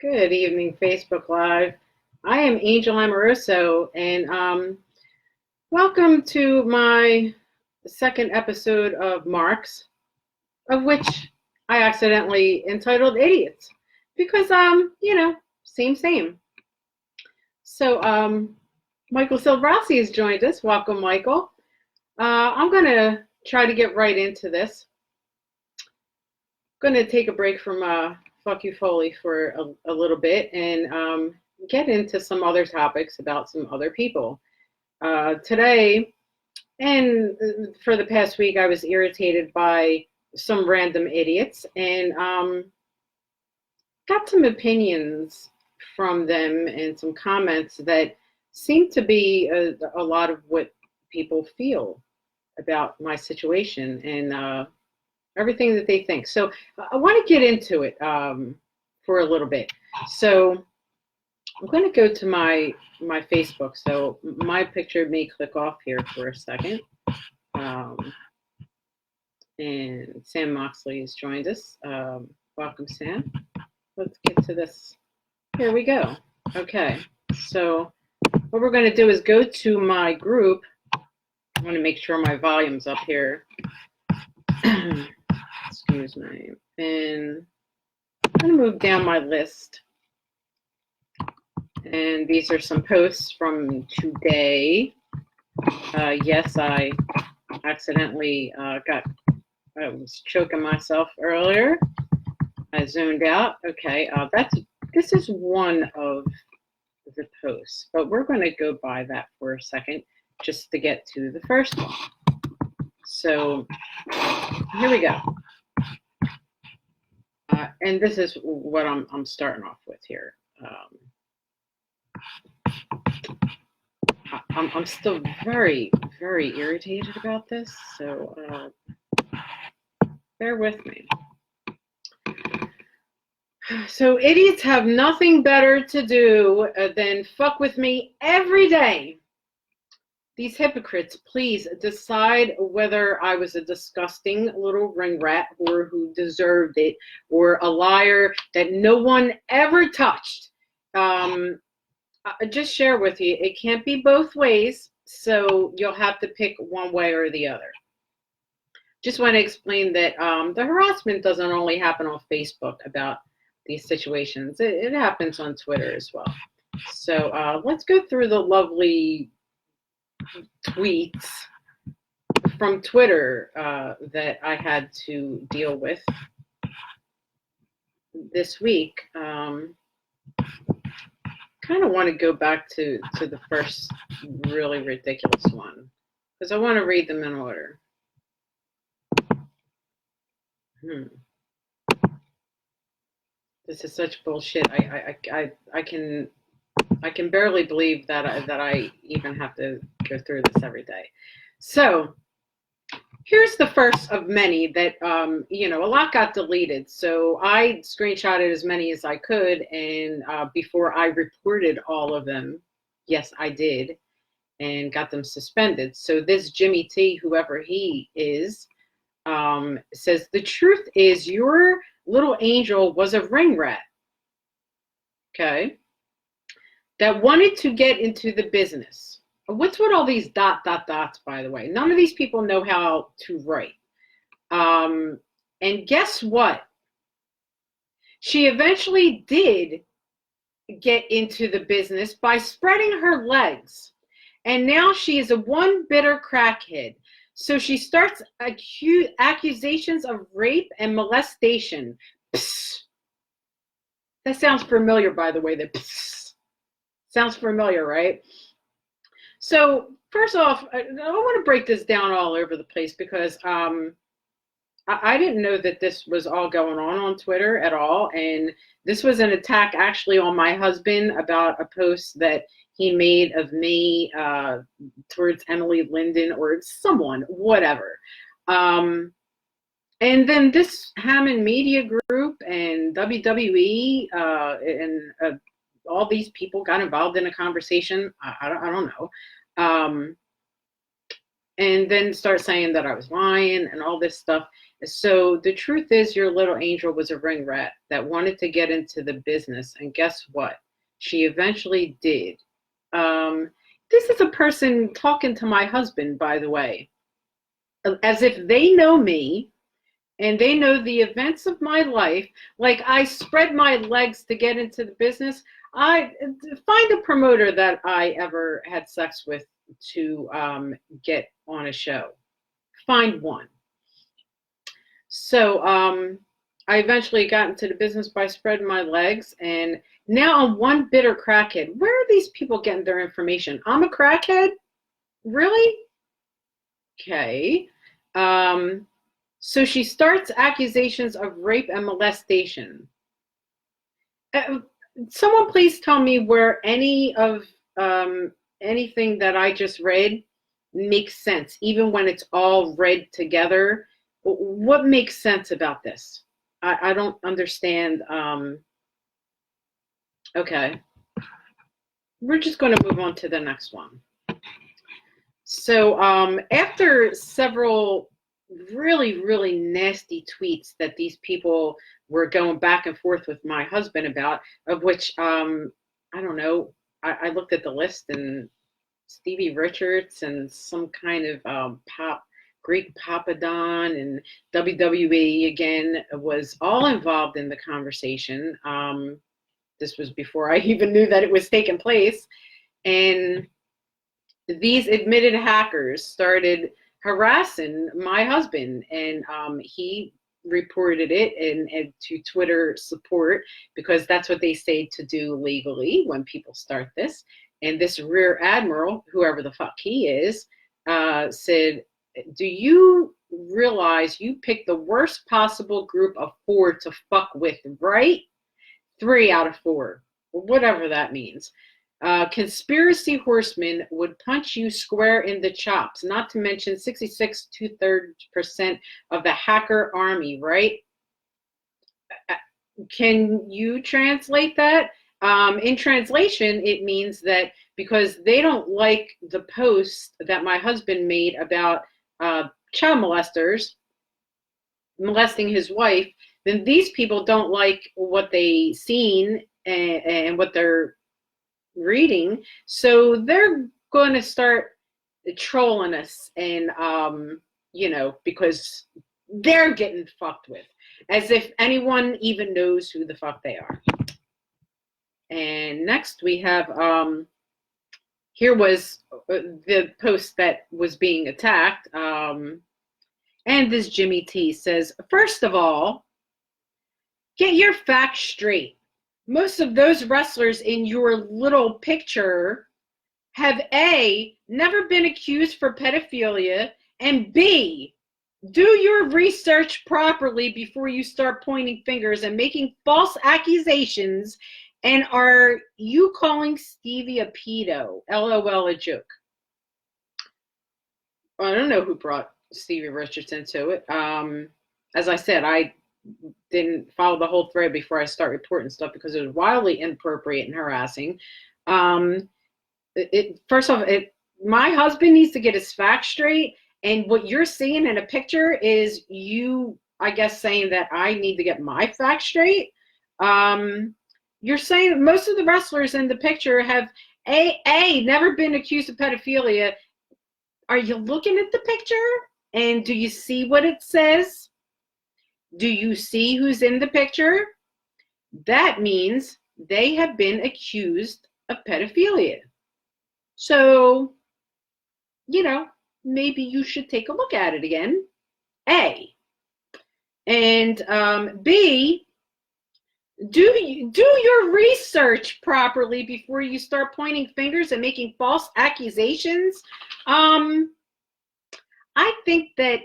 Good evening, Facebook Live. I am Angel Amoroso, and welcome to my second episode of Marks, of which I accidentally entitled Idiots, because, same. So, Michael Silbrassi has joined us. Welcome, Michael. I'm going to try to get right into this. Going to take a break from Fuck You Foley for a little bit and get into some other topics about some other people. Today, and for the past week, I was irritated by some random idiots and got some opinions from them and some comments that seem to be a lot of what people feel about my situation and everything that they think. So I want to get into it for a little bit. So I'm going to go to my Facebook. So my picture may click off here for a second. And Sam Moxley has joined us. Welcome, Sam. Let's get to this. Here we go. Okay. So what we're going to do is go to my group. I want to make sure my volume's up here. Excuse me. And I'm going to move down my list. And these are some posts from today. Yes, I accidentally I was choking myself earlier. I zoned out. Okay, this is one of the posts, but we're going to go by that for a second just to get to the first one. So here we go. And this is what I'm starting off with here. I'm still very, very irritated about this, so bear with me. So idiots have nothing better to do than fuck with me every day. These hypocrites, please decide whether I was a disgusting little ring rat or who deserved it, or a liar that no one ever touched. I just share with you, it can't be both ways, so you'll have to pick one way or the other. Just want to explain that the harassment doesn't only happen on Facebook about these situations. It happens on Twitter as well. So let's go through the lovely tweets from Twitter that I had to deal with this week. Kind of want to go back to the first really ridiculous one because I want to read them in order. This is such bullshit. I can barely believe that I even have to go through this every day. So here's the first of many that a lot got deleted. So I screenshotted as many as I could, and before I reported all of them, yes, I did, and got them suspended. So this Jimmy T, whoever he is, says the truth is your little angel was a ring rat. Okay. That wanted to get into the business. What's with all these dots, by the way? None of these people know how to write. And guess what? She eventually did get into the business by spreading her legs. And now she is a one bitter crackhead. So she starts accusations of rape and molestation. Psst. That sounds familiar, by the way. That psst. Sounds familiar, right? So first off, I want to break this down all over the place because I didn't know that this was all going on Twitter at all. And this was an attack actually on my husband about a post that he made of me towards Emily Linden or someone, whatever. And then this Hammond Media Group and WWE and all these people got involved in a conversation. I don't know. and then start saying that I was lying and all this stuff. So the truth is, your little angel was a ring rat that wanted to get into the business. And guess what? She eventually did. This is a person talking to my husband, by the way, as if they know me and they know the events of my life. Like, I spread my legs to get into the business. I find a promoter that I ever had sex with to get on a show. Find one. So I eventually got into the business by spreading my legs, and now I'm one bitter crackhead. Where are these people getting their information? I'm a crackhead? Really? Okay. So she starts accusations of rape and molestation. Someone please tell me where any of anything that I just read makes sense, even when it's all read together. What makes sense about this? I don't understand. Okay. We're just going to move on to the next one. So after several really, really nasty tweets that these people were going back and forth with my husband about, of which, I don't know, I looked at the list, and Stevie Richards and some kind of Greek Papadon and WWE again was all involved in the conversation. This was before I even knew that it was taking place. And these admitted hackers started harassing my husband, and he reported it and to Twitter support, because that's what they say to do legally when people start this. And this rear admiral, whoever the fuck he is, said, do you realize you picked the worst possible group of 4 to fuck with, right? 3 out of 4, whatever that means. Conspiracy horsemen would punch you square in the chops, not to mention 66 2/3% of the hacker army, right? Can you translate that? In translation, it means that because they don't like the post that my husband made about child molesters molesting his wife, then these people don't like what they seen and what they're reading, so they're going to start trolling us, and because they're getting fucked with, as if anyone even knows who the fuck they are. And next we have here was the post that was being attacked, and this Jimmy T says, first of all, get your facts straight. Most of those wrestlers in your little picture have A, never been accused for pedophilia, and B, do your research properly before you start pointing fingers and making false accusations. And are you calling Stevie a pedo? LOL, a joke. I don't know who brought Stevie Richards into it. As I said, I didn't follow the whole thread before I start reporting stuff because it was wildly inappropriate and harassing. First off, my husband needs to get his facts straight, and what you're seeing in a picture is you, I guess, saying that I need to get my facts straight. You're saying most of the wrestlers in the picture have never been accused of pedophilia. Are you looking at the picture? And do you see what it says? Do you see who's in the picture? That means they have been accused of pedophilia. So, maybe you should take a look at it again. A. And B, do your research properly before you start pointing fingers and making false accusations. I think that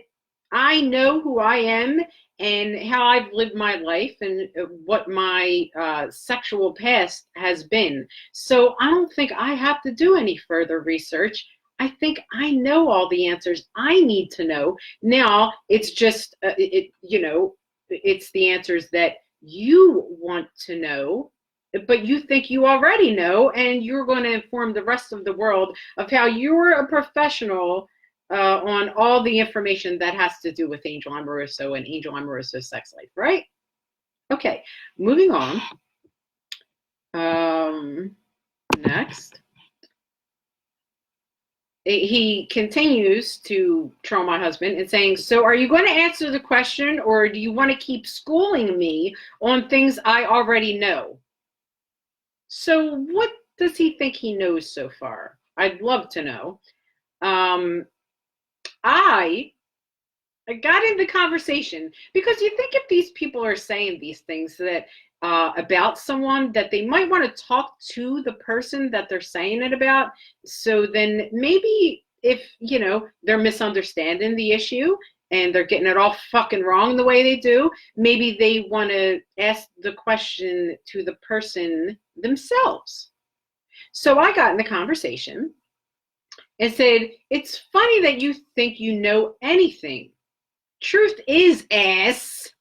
I know who I am and how I've lived my life and what my sexual past has been. So I don't think I have to do any further research. I think I know all the answers I need to know. Now it's just, it's the answers that you want to know, but you think you already know, and you're going to inform the rest of the world of how you're a professional on all the information that has to do with Angel Amoroso and Angel Amoroso's sex life, right? Okay, moving on. Next. He continues to troll my husband and saying, so are you going to answer the question, or do you want to keep schooling me on things I already know? So what does he think he knows so far? I'd love to know. I got in the conversation because you think if these people are saying these things that about someone, that they might want to talk to the person that they're saying it about. So then maybe if, you know, they're misunderstanding the issue and they're getting it all fucking wrong the way they do, maybe they want to ask the question to the person themselves. So I got in the conversation and said, it's funny that you think you know anything. Truth is, ass,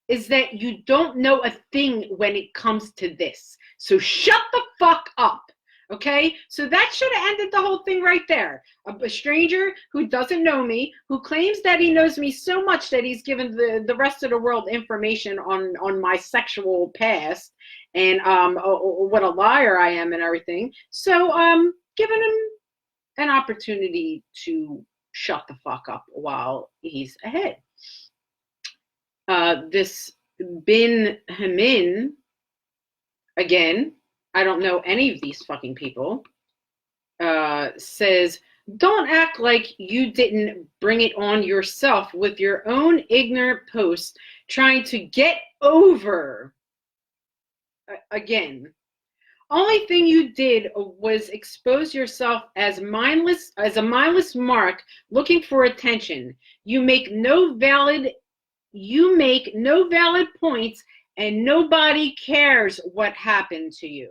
is that you don't know a thing when it comes to this. So shut the fuck up, okay? So that should have ended the whole thing right there. A stranger who doesn't know me, who claims that he knows me so much that he's given the rest of the world information on my sexual past and what a liar I am and everything. So giving him an opportunity to shut the fuck up while he's ahead. This Bin Hamin, again, I don't know any of these fucking people, says, don't act like you didn't bring it on yourself with your own ignorant posts trying to get over. Again, only thing you did was expose yourself as a mindless mark looking for attention. You make no valid points, and nobody cares what happened to you.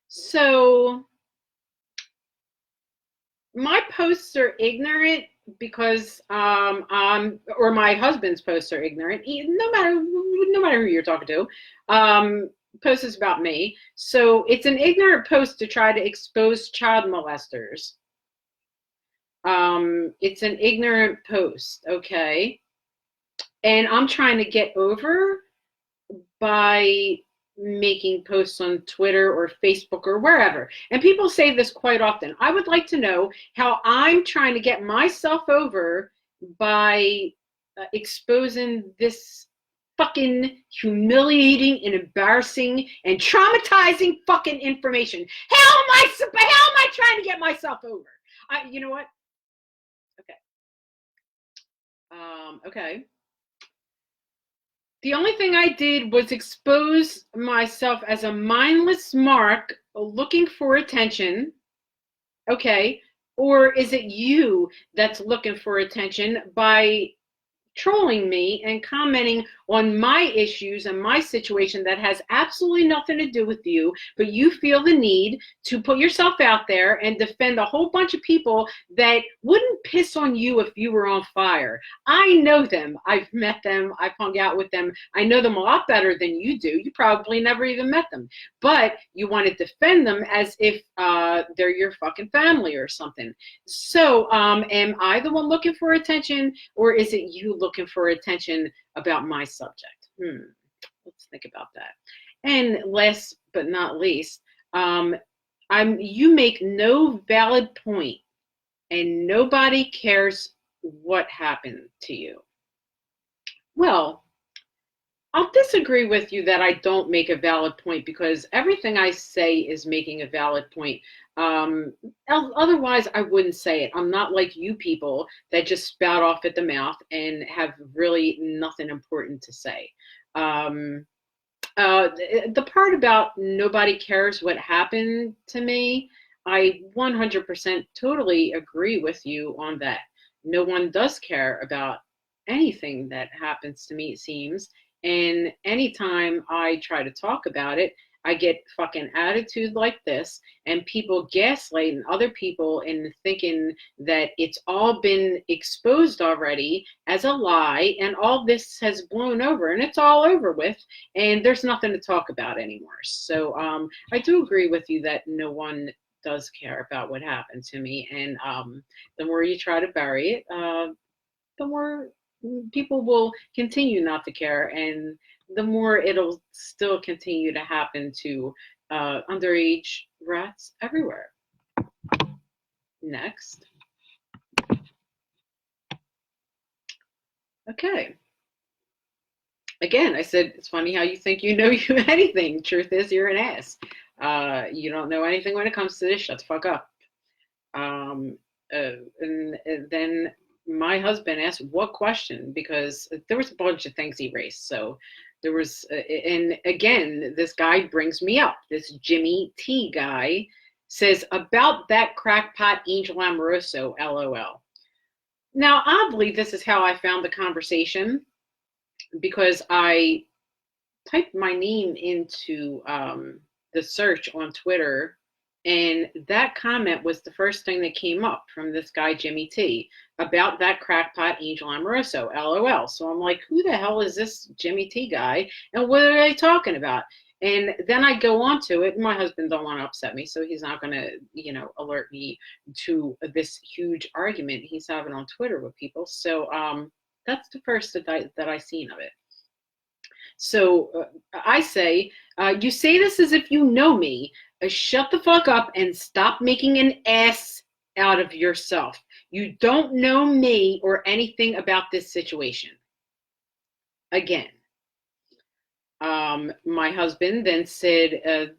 So my posts are ignorant because or my husband's posts are ignorant, no matter who you're talking to. Post is about me. So it's an ignorant post to try to expose child molesters. It's an ignorant post, okay? And I'm trying to get over by making posts on Twitter or Facebook or wherever. And people say this quite often. I would like to know how I'm trying to get myself over by exposing this fucking humiliating and embarrassing and traumatizing fucking information. How am I trying to get myself over? You know what? Okay. The only thing I did was expose myself as a mindless mark looking for attention. Okay. Or is it you that's looking for attention by trolling me and commenting on my issues and my situation that has absolutely nothing to do with you, but you feel the need to put yourself out there and defend a whole bunch of people that wouldn't piss on you if you were on fire. I know them. I've met them. I've hung out with them. I know them a lot better than you do. You probably never even met them, but you want to defend them as if they're your fucking family or something. So am I the one looking for attention, or is it you looking for attention about my subject? Let's think about that. And last but not least, you make no valid point and nobody cares what happened to you. Well, I'll disagree with you that I don't make a valid point, because everything I say is making a valid point. Otherwise, I wouldn't say it. I'm not like you people that just spout off at the mouth and have really nothing important to say. The part about nobody cares what happened to me, I 100% totally agree with you on that. No one does care about anything that happens to me, it seems. And anytime I try to talk about it, I get fucking attitude like this, and people gaslighting other people and thinking that it's all been exposed already as a lie, and all this has blown over and it's all over with and there's nothing to talk about anymore. So I do agree with you that no one does care about what happened to me. And the more you try to bury it, the more people will continue not to care, and the more it'll still continue to happen to underage rats everywhere. Next. Okay. Again, I said, it's funny how you think you know you anything. Truth is, you're an ass. You don't know anything when it comes to this. Shut the fuck up. And then my husband asked what question, because there was a bunch of things he raised. So there was, and again, this guy brings me up. This Jimmy T guy says, about that crackpot Angel Amoroso, LOL. Now, oddly, this is how I found the conversation, because I typed my name into the search on Twitter, and that comment was the first thing that came up from this guy, Jimmy T, about that crackpot Angel Amoroso, LOL. So I'm like, who the hell is this Jimmy T guy, and what are they talking about? And then I go on to it. My husband don't want to upset me, so he's not going to, alert me to this huge argument he's having on Twitter with people. So that's the first that I seen of it. So I say, you say this as if you know me. Shut the fuck up and stop making an ass out of yourself. You don't know me or anything about this situation. Again. My husband then said,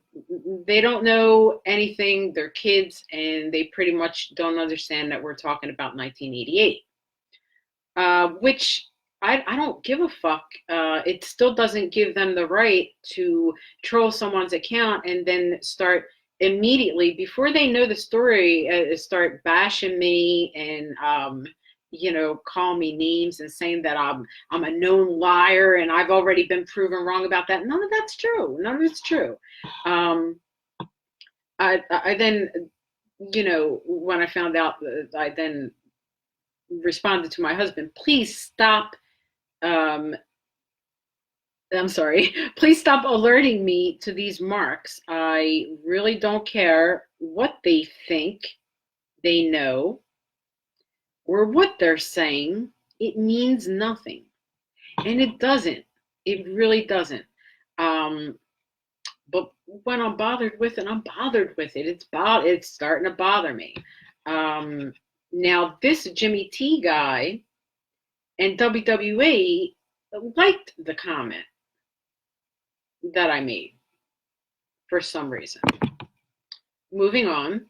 they don't know anything, they're kids, and they pretty much don't understand that we're talking about 1988. Which I don't give a fuck. It still doesn't give them the right to troll someone's account and then start immediately, before they know the story, start bashing me and call me names and saying that I'm a known liar and I've already been proven wrong about that. None of that's true. None of it's true. I then, when I found out, I then responded to my husband, please stop. Please stop alerting me to these marks. I really don't care what they think they know or what they're saying. It means nothing. And it doesn't. It really doesn't. But when I'm bothered with it, I'm bothered with it. It's starting to bother me. Now, this Jimmy T guy and WWE liked the comment that I made for some reason. Moving on.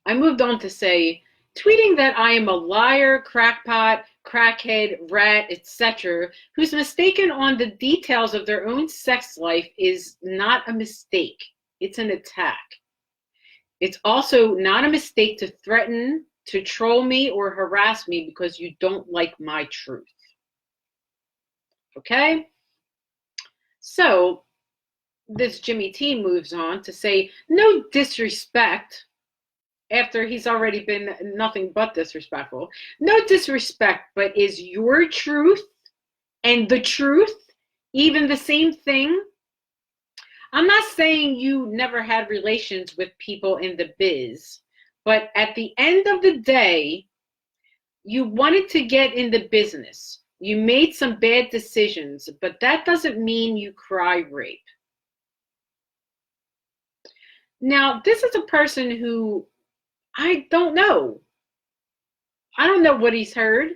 I moved on to say, tweeting that I am a liar, crackpot, crackhead, rat, etc., who's mistaken on the details of their own sex life is not a mistake. It's an attack. It's also not a mistake to threaten, to troll me, or harass me because you don't like my truth. Okay? So, this Jimmy T moves on to say, no disrespect, after he's already been nothing but disrespectful. No disrespect, but is your truth and the truth even the same thing? I'm not saying you never had relations with people in the biz, but at the end of the day, you wanted to get in the business. You made some bad decisions, but that doesn't mean you cry rape. Now, this is a person who I don't know. I don't know what he's heard.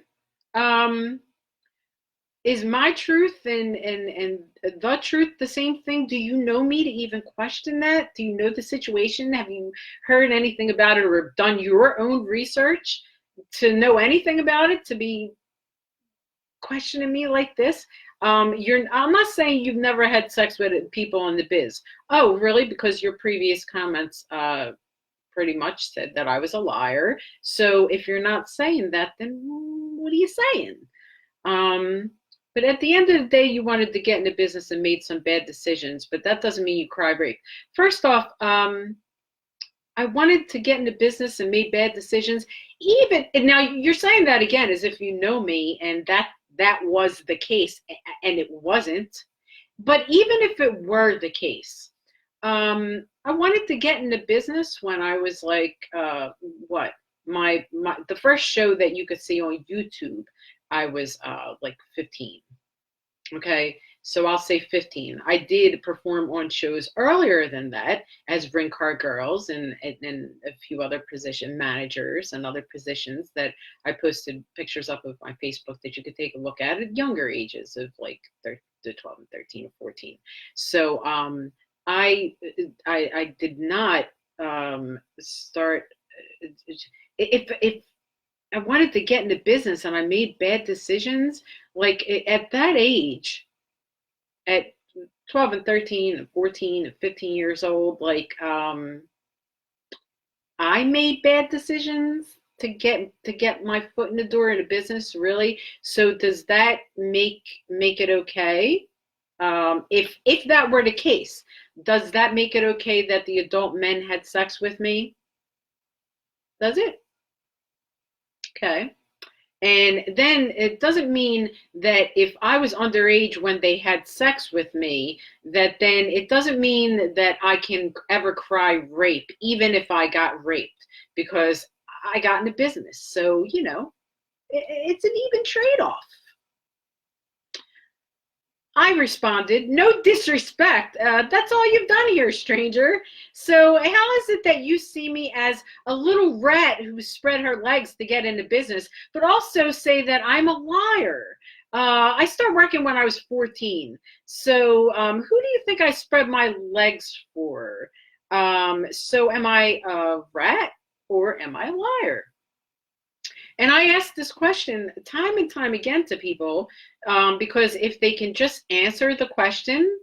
Is my truth and the truth the same thing? Do you know me to even question that? Do you know the situation? Have you heard anything about it or done your own research to know anything about it, to be questioning me like this? I'm not saying you've never had sex with people in the biz. Oh, really? Because your previous comments pretty much said that I was a liar. So if you're not saying that, then what are you saying? But at the end of the day, you wanted to get into business and made some bad decisions, but that doesn't mean you cry rape. First off, I wanted to get into business and made bad decisions. And now you're saying that again as if you know me, and that was the case, and it wasn't. But even if it were the case, I wanted to get into business when I was like, what? The first show that you could see on YouTube, I was like 15. Okay, so I'll say 15. I did perform on shows earlier than that as Ring Car Girls and a few other position managers and other positions that I posted pictures up of my Facebook that you could take a look at younger ages of like 12 and 13 or 14. So I I did not start if I wanted to get into business and I made bad decisions. Like at that age, at 12 and 13 and 14 and 15 years old, like I made bad decisions to get my foot in the door in a business, really. So does that make it okay? If that were the case, does that make it okay that the adult men had sex with me? Does it? Okay. And then it doesn't mean that if I was underage when they had sex with me, that then it doesn't mean that I can ever cry rape, even if I got raped, because I got into business. So, it's an even trade off. I responded, no disrespect. That's all you've done here, stranger. So, how is it that you see me as a little rat who spread her legs to get into business, but also say that I'm a liar? I started working when I was 14. So, who do you think I spread my legs for? So, am I a rat or am I a liar? And I ask this question time and time again to people because if they can just answer the question,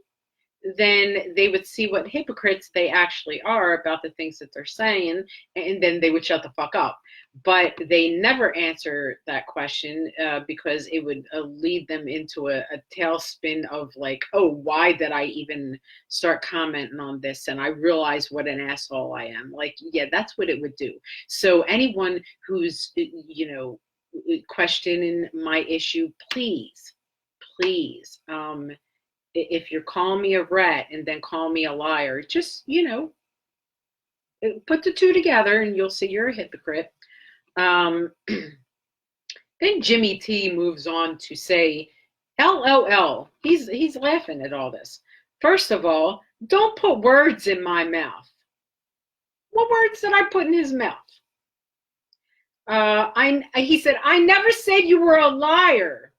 then they would see what hypocrites they actually are about the things that they're saying, and then they would shut the fuck up. But they never answer that question because it would lead them into a tailspin of like, oh, why did I even start commenting on this? And I realize what an asshole I am. Like, yeah, that's what it would do. So anyone who's, questioning my issue, please, if you're calling me a rat and then call me a liar, just, put the two together and you'll see you're a hypocrite. Then Jimmy T moves on to say, LOL. He's laughing at all this. First of all, don't put words in my mouth. What words did I put in his mouth? He said, I never said you were a liar.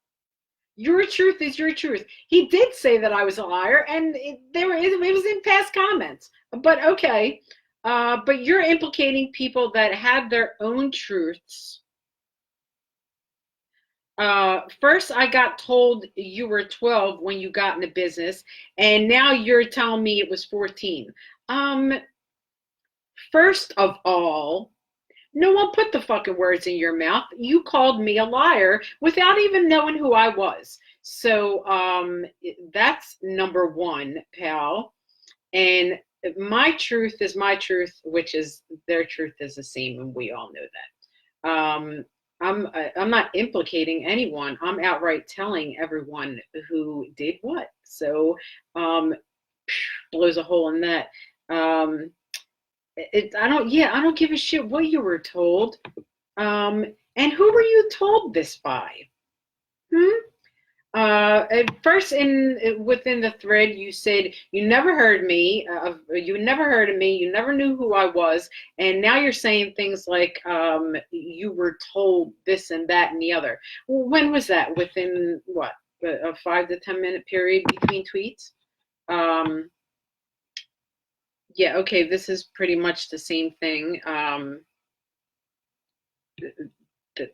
Your truth is your truth. He did say that I was a liar, and it was in past comments. But okay, but you're implicating people that have their own truths. First, I got told you were 12 when you got into business, and now you're telling me it was 14. First of all, no one put the fucking words in your mouth. You called me a liar without even knowing who I was. So that's number one, pal. And my truth is my truth, which is their truth is the same, and we all know that. I'm not implicating anyone. I'm outright telling everyone who did what. So blows a hole in that. I don't give a shit what you were told. And who were you told this by? At first within the thread, you said you never heard me, you never heard of me, you never knew who I was, and now you're saying things like you were told this and that and the other. When was that? Within what, a 5 to 10 minute period between tweets? Yeah, okay, this is pretty much the same thing.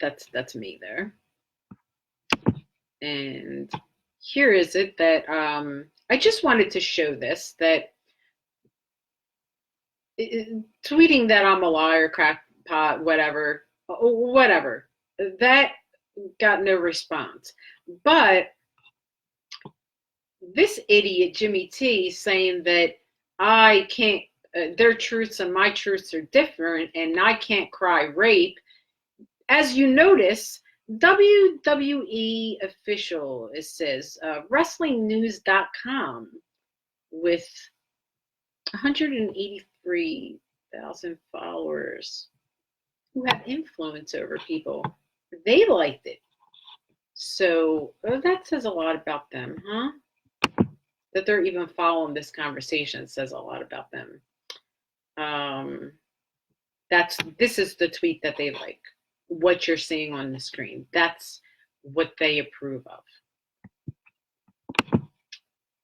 That's me there. And here is it that I just wanted to show this, that tweeting that I'm a liar, crackpot, whatever, that got no response. But this idiot Jimmy T saying that I can't, their truths and my truths are different, and I can't cry rape. As you notice, WWE official, it says, WrestlingNews.com with 183,000 followers who have influence over people. They liked it. So that says a lot about them, huh? That they're even following this conversation says a lot about them. This is the tweet that they like. What you're seeing on the screen. That's what they approve of.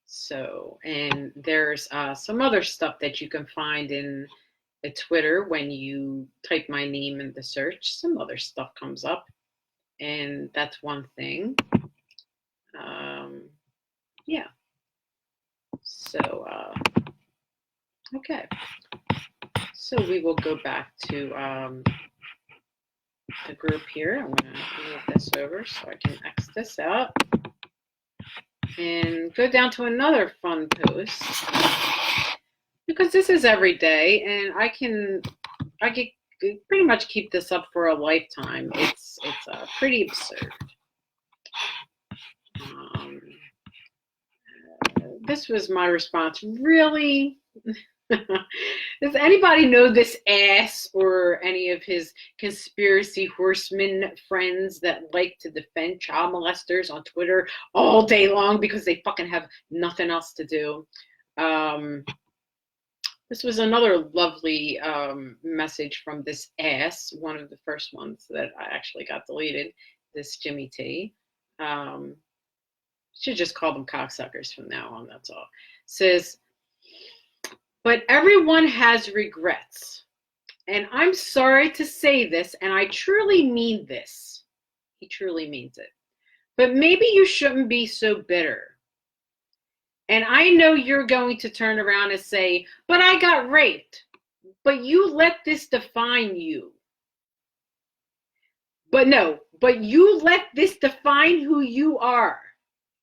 So, and there's some other stuff that you can find in a Twitter when you type my name in the search. Some other stuff comes up, and that's one thing. Yeah. So, okay. So we will go back to the group here. I'm going to move this over so I can X this out. And go down to another fun post. Because this is every day, and I can pretty much keep this up for a lifetime. It's pretty absurd. This was my response. Really? Does anybody know this ass or any of his conspiracy horseman friends that like to defend child molesters on Twitter all day long because they fucking have nothing else to do? This was another lovely message from this ass, one of the first ones that I actually got deleted, this Jimmy T. Should just call them cocksuckers from now on, that's all. Says, but everyone has regrets. And I'm sorry to say this, and I truly mean this. He truly means it. But maybe you shouldn't be so bitter. And I know you're going to turn around and say, but I got raped. But you let this define you. But no, but you let this define who you are.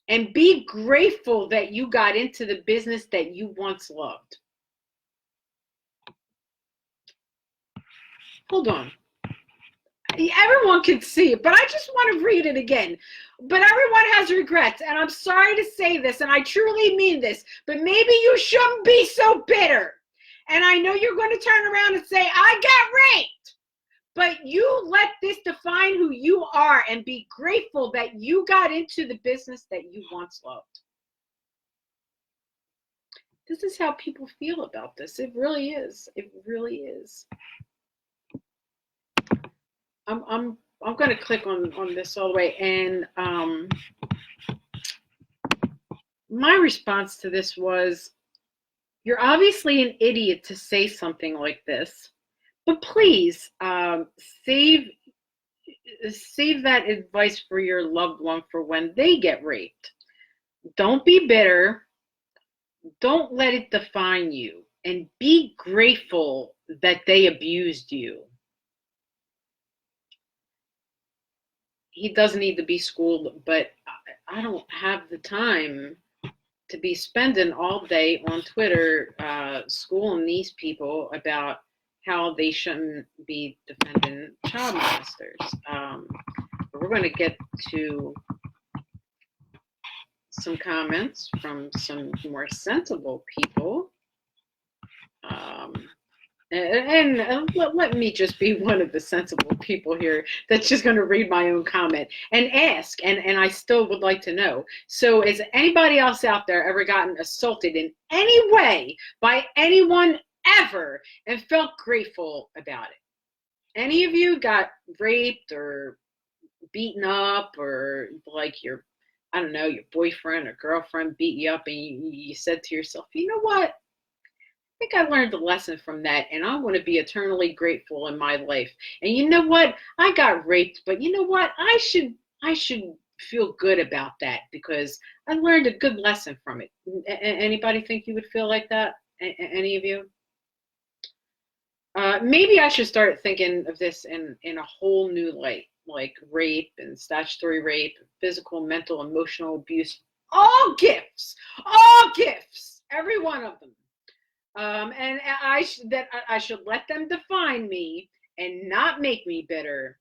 And be grateful that you got into the business that you once loved. Hold on. Everyone can see it, but I just want to read it again. But everyone has regrets, and I'm sorry to say this, and I truly mean this, but maybe you shouldn't be so bitter. And I know you're going to turn around and say, I got raped. But you let this define who you are and be grateful that you got into the business that you once loved. This is how people feel about this. It really is. It really is. I'm going to click on this all the way. And my response to this was, you're obviously an idiot to say something like this. But please save that advice for your loved one for when they get raped. Don't be bitter. Don't let it define you. And be grateful that they abused you. He does need to be schooled, but I don't have the time to be spending all day on Twitter schooling these people about how they shouldn't be defending child molesters. We're going to get to some comments from some more sensible people. And let me just be one of the sensible people here that's just going to read my own comment and ask, and I still would like to know. So has anybody else out there ever gotten assaulted in any way by anyone ever and felt grateful about it? Any of you got raped or beaten up, or like your, I don't know, your boyfriend or girlfriend beat you up and you said to yourself, you know what? I think I learned a lesson from that, and I want to be eternally grateful in my life. And you know what? I got raped, but you know what? I should feel good about that because I learned a good lesson from it. Anybody think you would feel like that? Any of you? Maybe I should start thinking of this in a whole new light, like rape and statutory rape, physical, mental, emotional abuse. All gifts, every one of them. And I should let them define me and not make me bitter.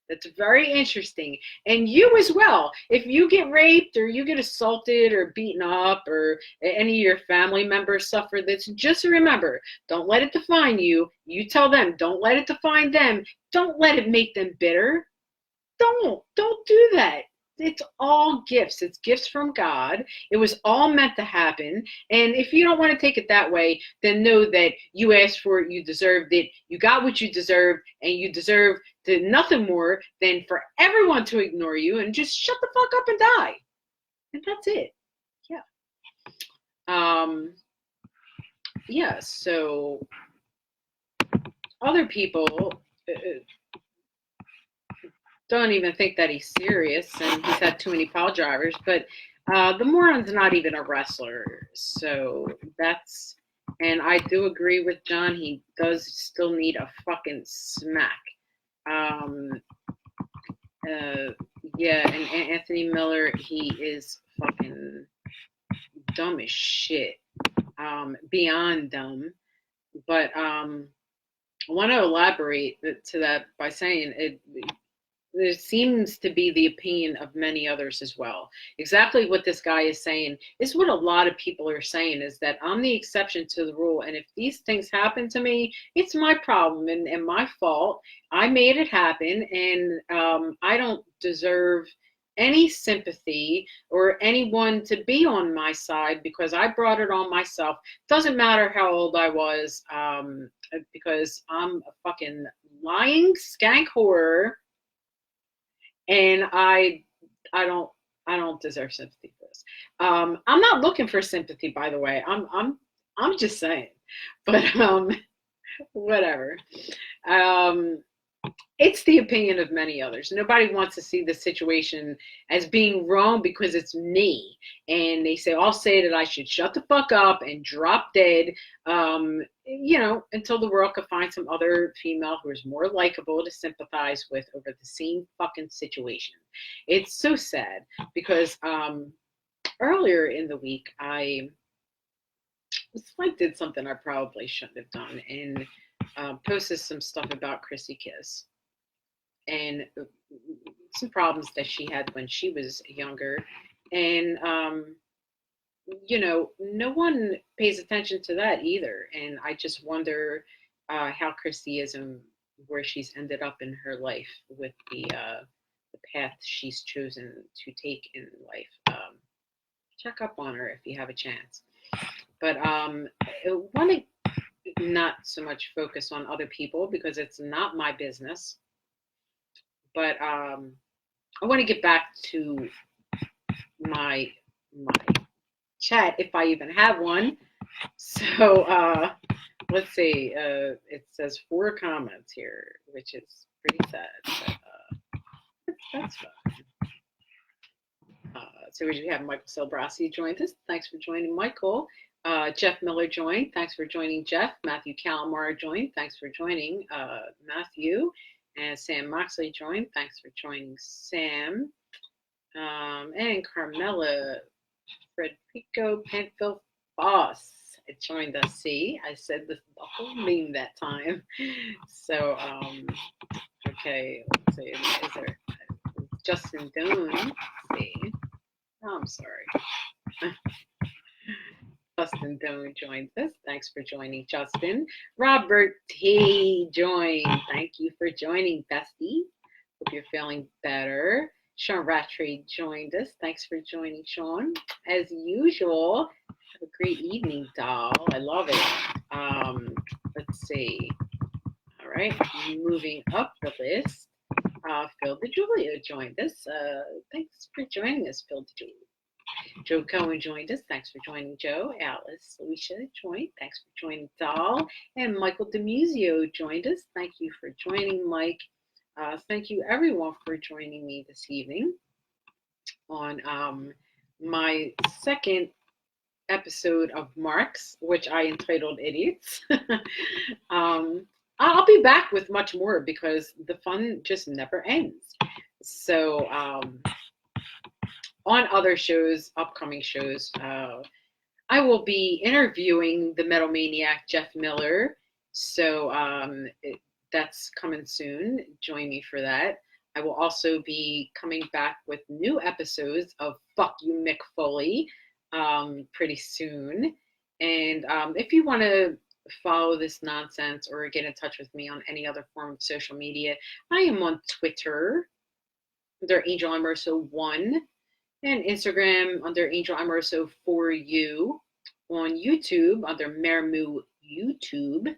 That's very interesting. And you as well. If you get raped or you get assaulted or beaten up or any of your family members suffer this, just remember, don't let it define you. You tell them, don't let it define them. Don't let it make them bitter. Don't do that. It's all gifts. It's gifts from God. It was all meant to happen. And if you don't want to take it that way, then know that you asked for it, you deserved it, you got what you deserved, and you deserve nothing more than for everyone to ignore you and just shut the fuck up and die. And that's it. Yeah. Yeah, so other people don't even think that he's serious and he's had too many pile drivers, but the moron's not even a wrestler. So that's, and I do agree with John, he does still need a fucking smack. Yeah, and Anthony Miller, he is fucking dumb as shit. Beyond dumb. But I want to elaborate to that by saying there seems to be the opinion of many others as well. Exactly what this guy is saying is what a lot of people are saying, is that I'm the exception to the rule. And if these things happen to me, it's my problem and my fault. I made it happen, and I don't deserve any sympathy or anyone to be on my side because I brought it on myself. Doesn't matter how old I was, because I'm a fucking lying skank whore, and I don't deserve sympathy for this. I'm not looking for sympathy, by the way. I'm just saying, but whatever. It's the opinion of many others. Nobody wants to see the situation as being wrong because it's me. And they say, I'll say that I should shut the fuck up and drop dead, until the world can find some other female who is more likable to sympathize with over the same fucking situation. It's so sad because earlier in the week, I did something I probably shouldn't have done and posted some stuff about Chrissy Kiss and some problems that she had when she was younger. And, no one pays attention to that either. And I just wonder how Chrissy is and where she's ended up in her life with the path she's chosen to take in life. Check up on her if you have a chance. But I want to not so much focus on other people because it's not my business. But I want to get back to my chat if I even have one. So let's see. It says 4 comments here, which is pretty sad. But that's fun. So we have Michael Silbrassi joined us. Thanks for joining, Michael. Jeff Miller joined. Thanks for joining, Jeff. Matthew Calamar joined. Thanks for joining, Matthew. And Sam Moxley joined. Thanks for joining, Sam. And Carmela Frederico Penfield Foss joined us. See, I said the whole name that time. So, okay, let's see. Is there Justin Doan? Let's see. Oh, I'm sorry. Justin Doan joined us. Thanks for joining, Justin. Robert T. joined. Thank you for joining, bestie. Hope you're feeling better. Sean Rattray joined us. Thanks for joining, Sean. As usual, have a great evening, doll. I love it. Let's see. All right, moving up the list. Phil DeJulia joined us. Thanks for joining us, Phil DeJulia. Joe Cohen joined us. Thanks for joining, Joe. Alice Alicia joined. Thanks for joining, Doll. And Michael DeMuzio joined us. Thank you for joining, Mike. Thank you, everyone, for joining me this evening on my second episode of Marks, which I entitled Idiots. I'll be back with much more because the fun just never ends. So, on other shows, upcoming shows, I will be interviewing the Metal Maniac, Jeff Miller. So that's coming soon. Join me for that. I will also be coming back with new episodes of Fuck You Mick Foley pretty soon. And if you want to follow this nonsense or get in touch with me on any other form of social media, I am on Twitter under Angel Amoroso 1 and Instagram under Angel Amoroso for you, on YouTube under Maramoo YouTube,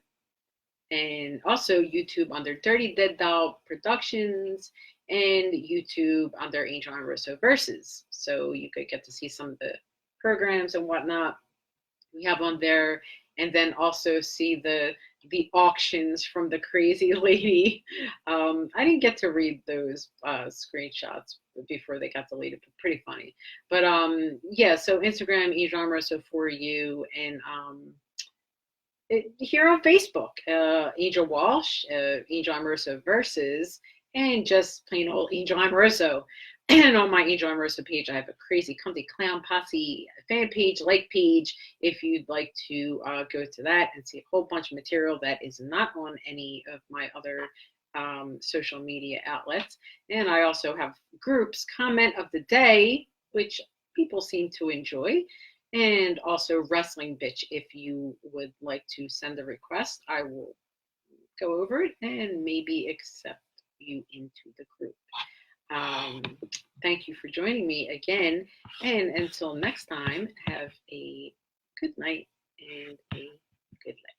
and also YouTube under Dirty Dead Doll Productions, and YouTube under Angel Amoroso Verses. So you could get to see some of the programs and whatnot we have on there, and then also see the auctions from the crazy lady. I didn't get to read those screenshots before they got deleted, but pretty funny. But yeah, so Instagram, Angel Amoroso for you, and here on Facebook, Angel Walsh, Angel Amoroso Verses, and just plain old Angel Amoroso. And on my Angel Amoroso page, I have a Crazy Comfy Clown Posse fan page, like page, if you'd like to go to that and see a whole bunch of material that is not on any of my other social media outlets. And I also have groups, comment of the day, which people seem to enjoy, and also Wrestling Bitch. If you would like to send a request, I will go over it and maybe accept you into the group. Thank you for joining me again. And until next time, have a good night and a good night.